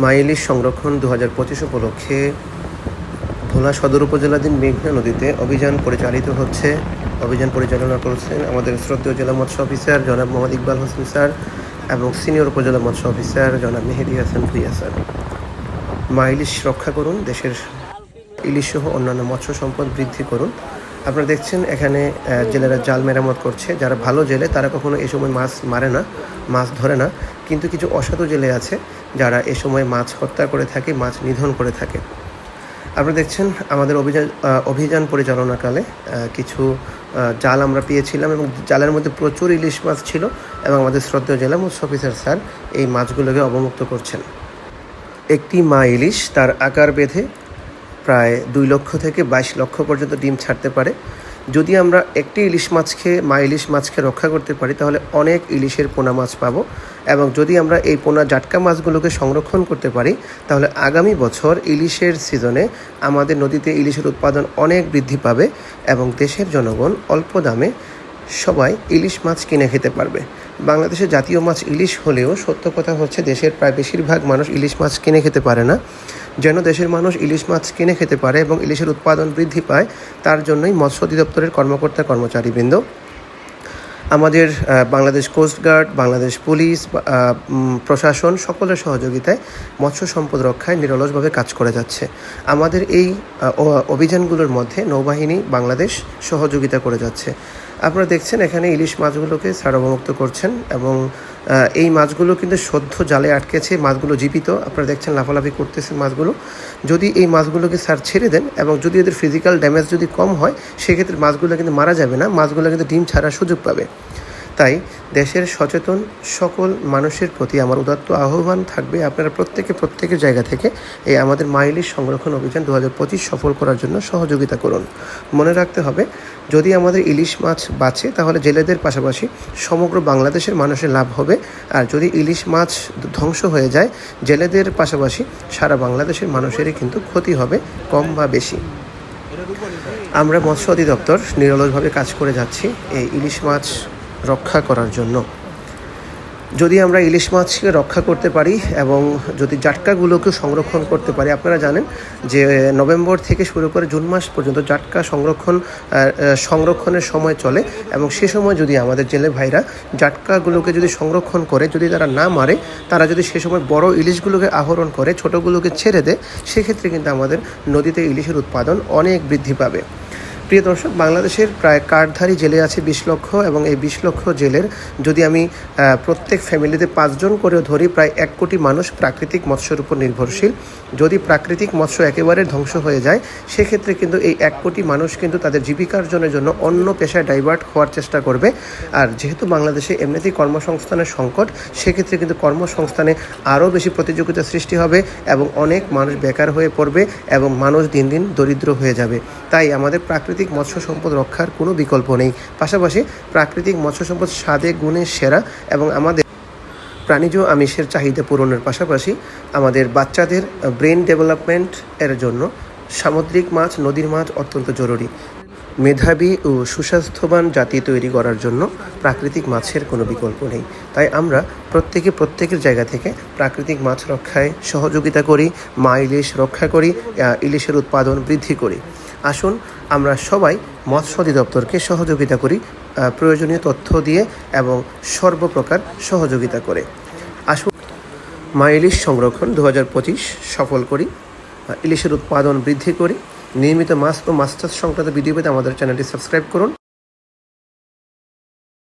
মা ইলিশ সংরক্ষণ 2025 উপলক্ষে ভোলা সদর উপজেলাধীন মেঘনা নদীতে অভিযান পরিচালিত হচ্ছে। অভিযান পরিচালনা করছেন আমাদের শ্রদ্ধেয় জেলা মৎস্য অফিসার জনাব মোহাম্মদ ইকবাল হোসেন স্যার এবং সিনিয়র উপজেলা মৎস্য অফিসার জনাব মেহেদি হাসান ভুইয়া স্যার। মা ইলিশ রক্ষা করুন, দেশের ইলিশ সহ অন্যান্য মৎস্য সম্পদ বৃদ্ধি করুন। আপনারা দেখছেন এখানে জেলেরা জাল মেরামত করছে। যারা ভালো জেলে তারা কখনো এ সময় মাছ মারে না, মাছ ধরে না, কিন্তু কিছু অসাধু জেলে আছে যারা এ সময় মাছ হত্যা করে থাকে, মাছ নিধন করে থাকে। আপনারা দেখছেন আমাদের অভিযান পরিচালনাকালে কিছু জাল আমরা পেয়েছিলাম এবং জালের মধ্যে প্রচুর ইলিশ মাছ ছিল এবং আমাদের শ্রদ্ধেয় জেলা মৎস্য অফিসার স্যার এই মাছগুলোকে অবমুক্ত করছেন। একটি মা ইলিশ তার আকার বেঁধে প্রায় 2 লক্ষ থেকে 22 লক্ষ পর্যন্ত ডিম ছাড়তে পারে। যদি আমরা একটি মা ইলিশ মাছকে রক্ষা করতে পারি তাহলে অনেক ইলিশের পোনা মাছ পাবো, এবং যদি আমরা এই পোনা জাটকা মাছগুলোকে সংরক্ষণ করতে পারি তাহলে আগামী বছর ইলিশের সিজনে আমাদের নদীতে ইলিশের উৎপাদন অনেক বৃদ্ধি পাবে এবং দেশের জনগণ অল্প দামে সবাই ইলিশ মাছ কিনে খেতে পারবে। বাংলাদেশের জাতীয় মাছ ইলিশ হলেও সত্য কথা হচ্ছে দেশের প্রায় বেশিরভাগ মানুষ ইলিশ মাছ কিনে খেতে পারে না। যেন দেশের মানুষ ইলিশ মাছ কিনে খেতে পারে এবং ইলিশের উৎপাদন বৃদ্ধি পায়, তার জন্যই মৎস্য অধিদপ্তরের কর্মকর্তা কর্মচারীবৃন্দ, আমাদের বাংলাদেশ কোস্টগার্ড, বাংলাদেশ পুলিশ, প্রশাসন সকলের সহযোগিতায় মৎস্য সম্পদ রক্ষায় নিরলসভাবে কাজ করে যাচ্ছে। আমাদের এই অভিযানগুলোর মধ্যে নৌবাহিনী বাংলাদেশ সহযোগিতা করে যাচ্ছে। আপনারা দেখছেন এখানে ইলিশ মাছগুলোকে স্যার অবমুক্ত করছেন এবং এই মাছগুলো কিন্তু সদ্য জালে আটকেছে, মাছগুলো জীবিত। আপনারা দেখছেন লাফালাফি করতেছে মাছগুলো। যদি এই মাছগুলোকে স্যার ছেড়ে দেন এবং যদি এদের ফিজিক্যাল ড্যামেজ যদি কম হয় সেক্ষেত্রে মাছগুলো কিন্তু মারা যাবে না, মাছগুলো কিন্তু ডিম ছাড়ার সুযোগ পাবে। তাই দেশের সচেতন সকল মানুষের প্রতি আমার উদাত্ত আহ্বান থাকবে, আপনারা প্রত্যেকের জায়গা থেকে এই আমাদের মা ইলিশ সংরক্ষণ অভিযান 2025 সফল করার জন্য সহযোগিতা করুন। মনে রাখতে হবে, যদি আমাদের ইলিশ মাছ বাঁচে তাহলে জেলেদের পাশাপাশি সমগ্র বাংলাদেশের মানুষের লাভ হবে, আর যদি ইলিশ মাছ ধ্বংস হয়ে যায় জেলেদের পাশাপাশি সারা বাংলাদেশের মানুষেরই কিন্তু ক্ষতি হবে, কম বা বেশি। আমরা মৎস্য অধিদপ্তর নিরলসভাবে কাজ করে যাচ্ছি এই ইলিশ মাছ রক্ষা করার জন্য। যদি আমরা ইলিশ মাছকে রক্ষা করতে পারি এবং যদি জাটকাগুলোকে সংরক্ষণ করতে পারি, আপনারা জানেন যে নভেম্বর থেকে শুরু করে জুন মাস পর্যন্ত জাটকা সংরক্ষণের সময় চলে, এবং সে সময় যদি আমাদের জেলে ভাইরা জাটকাগুলোকে যদি সংরক্ষণ করে, যদি তারা না মারে, তারা যদি সে সময় বড় ইলিশগুলোকে আহরণ করে ছোটোগুলোকে ছেড়ে দেয়, সেক্ষেত্রে কিন্তু আমাদের নদীতে ইলিশের উৎপাদন অনেক বৃদ্ধি পাবে। প্রিয় দর্শক, বাংলাদেশের প্রায় কার্ডধারী জেলে আছে 20 লক্ষ, এবং এই 20 লক্ষ জেলের যদি আমি প্রত্যেক ফ্যামিলিতে 5 জন করেও ধরি, প্রায় 1 কোটি মানুষ প্রাকৃতিক মৎস্যের উপর নির্ভরশীল। যদি প্রাকৃতিক মৎস্য একেবারে ধ্বংস হয়ে যায় সেক্ষেত্রে কিন্তু এই 1 কোটি মানুষ কিন্তু তাদের জীবিকার্জনের জন্য অন্য পেশায় ডাইভার্ট হওয়ার চেষ্টা করবে। আর যেহেতু বাংলাদেশে এমনিতেই কর্মসংস্থানের সংকট, সেক্ষেত্রে কিন্তু কর্মসংস্থানে আরও বেশি প্রতিযোগিতা সৃষ্টি হবে এবং অনেক মানুষ বেকার হয়ে পড়বে এবং মানুষ দিন দিন দরিদ্র হয়ে যাবে। তাই আমাদের প্রাকৃতিক মৎস্য সম্পদ রক্ষার কোনো বিকল্প নেই। পাশাপাশি প্রাকৃতিক মৎস্য সম্পদ স্বাদে গুণে সেরা, এবং আমাদের প্রাণীজ আমিষের চাহিদা পূরণের পাশাপাশি আমাদের বাচ্চাদের ব্রেন ডেভেলপমেন্ট এর জন্য সামুদ্রিক মাছ, নদীর মাছ অত্যন্ত জরুরি। মেধাবী ও সুস্বাস্থ্যবান জাতি তৈরি করার জন্য প্রাকৃতিক মাছের কোনো বিকল্প নেই। তাই আমরা প্রত্যেকের জায়গা থেকে প্রাকৃতিক মাছ রক্ষায় সহযোগিতা করি, মা ইলিশ রক্ষা করি, ইলিশের উৎপাদন বৃদ্ধি করি। আসুন আমরা সবাই মৎস্য অধিদপ্তরকে সহযোগিতা করি প্রয়োজনীয় তথ্য দিয়ে এবং সর্বপ্রকার সহযোগিতা করে। আসুন মা ইলিশ সংরক্ষণ 2025 সফল করি, ইলিশের উৎপাদন বৃদ্ধি করি। নিয়মিত মাছ ও মাছ চাষ সংক্রান্ত ভিডিও পেতে আমাদের চ্যানেলটি সাবস্ক্রাইব করুন।